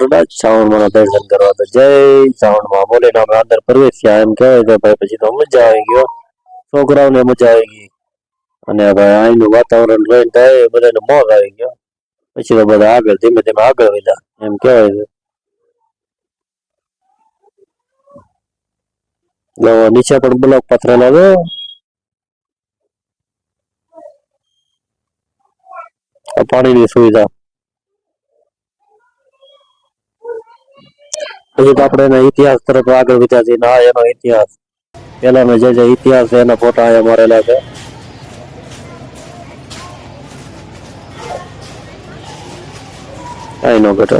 કોટડા શ્રાવણ માં દર્શન કરવા તો જય શ્રાવણ માં બોલીને અમે અંદર પ્રવેશ થયા એમ કહેવાય તો ભાઈ પછી તો મજા આવી ગયો છોકરાઓને મજા આવી ગઈ અને ભાઈ અહીંનું વાતાવરણ જોઈને થાય બધાને મોજ આવી ગયો પછી તો બધા આગળ ધીમે ધીમે આગળ વધ્યા એમ કહેવાય છે નીચે પણ બ્લોક પથરેલા છે પાણીની સુવિધા પછી તો આપણે એના ઇતિહાસ તરફ આગળ વધ્યા છીએ ના એનો ઇતિહાસ પેલાનો જે ઇતિહાસ છે એના ફોટા અહીંયા મારેલા છે કઈ નો બેઠો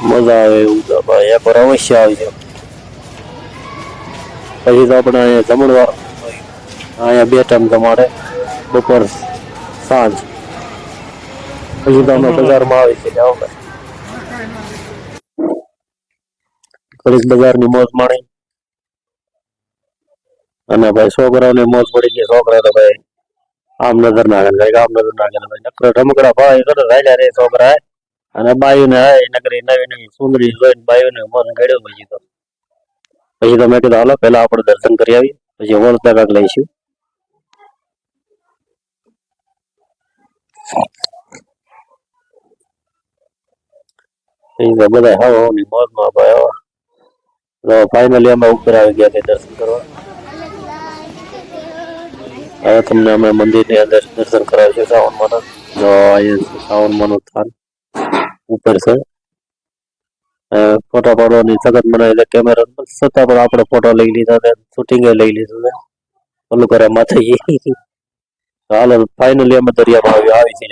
મજા આવે એવું તો ભાઈ એક વાર અવશ્ય આવજો પછી તો આપણે અહીંયા જમણવા અહીંયા 2 ટાઈમ જમાડે બપોર સાંજ પછી તો અમે બજારમાં આવી છે જાઓ ઘડીક બજારની મોજ માણી અને ભાઈ છોકરાઓને મોજ પડી ગઈ છોકરા તો ભાઈ આમ નજર નાખે આમ નજર નાખે ભાઈ નકરો રમકડા ભાઈ કરે રાજા રે છોકરા અને બાયુને નકરી નવી નવી સુંદરી જોઈને બાયુને મન ગળ્યો પછી તો મેં કીધું હાલો પેલા આપણે દર્શન કરી આવીએ પછી વળતા કાંક લઈશું બધા હવાની મોજમાં ભાઈ ફાઇનલી અમે ઉપર આવી ગયા દર્શન કરવા હવે તમને અમે મંદિરની અંદર દર્શન કરાવીશું શ્રાવણમાં જો અહીંયા શ્રાવણમાં સ્થાન ઉપર છે ફોટા પાડવાની સખત બનાવી કેમેરા છતાં પણ આપણે ફોટો લઈ લીધા શૂટિંગ લઈ લીધું છે ઓલું કરે માથે હાલ ફાઇનલી અમે દરિયામાં આવી છે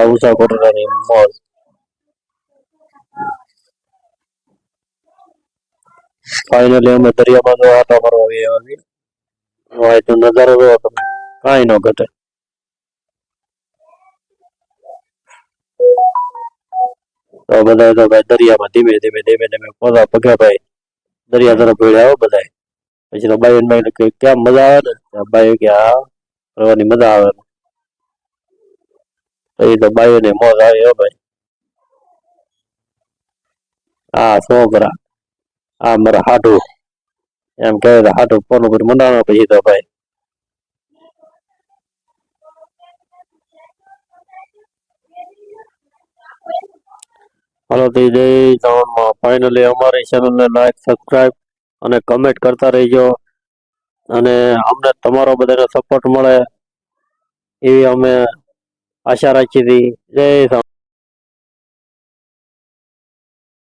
ઉષા કોટડાની મોજ ફાઇનલી અમે દરિયામાં જો આટા મારવા આવી તો નજારો જોવો તમે કાંઈ ન ઘટે તો બધા તો ભાઈ દરિયામાં ધીમે ધીમે પોતા પગ્યા ભાઈ દરિયા તરફ ભેળ્યા બધા પછી તો બાઈ ભાઈ કેમ મજા આવે ને બાઈ કે હા ફરવાની મજા આવે પછી તો બાઈઓ ને મોજ આવી હો ભાઈ હા છોકરા આ મારા હાટું એમ કહેવાય હાટું ફોન ઉપર મંડાણો પછી તો ભાઈ હાલો તો જય શ્રાવણમાં ફાઇનલી અમારી ચેનલને લાઈક સબસ્ક્રાઇબ અને કમેન્ટ કરતા રહેજો અને અમને તમારો બધાનો સપોર્ટ મળે એવી અમે આશા રાખી હતી જય શ્રાવણ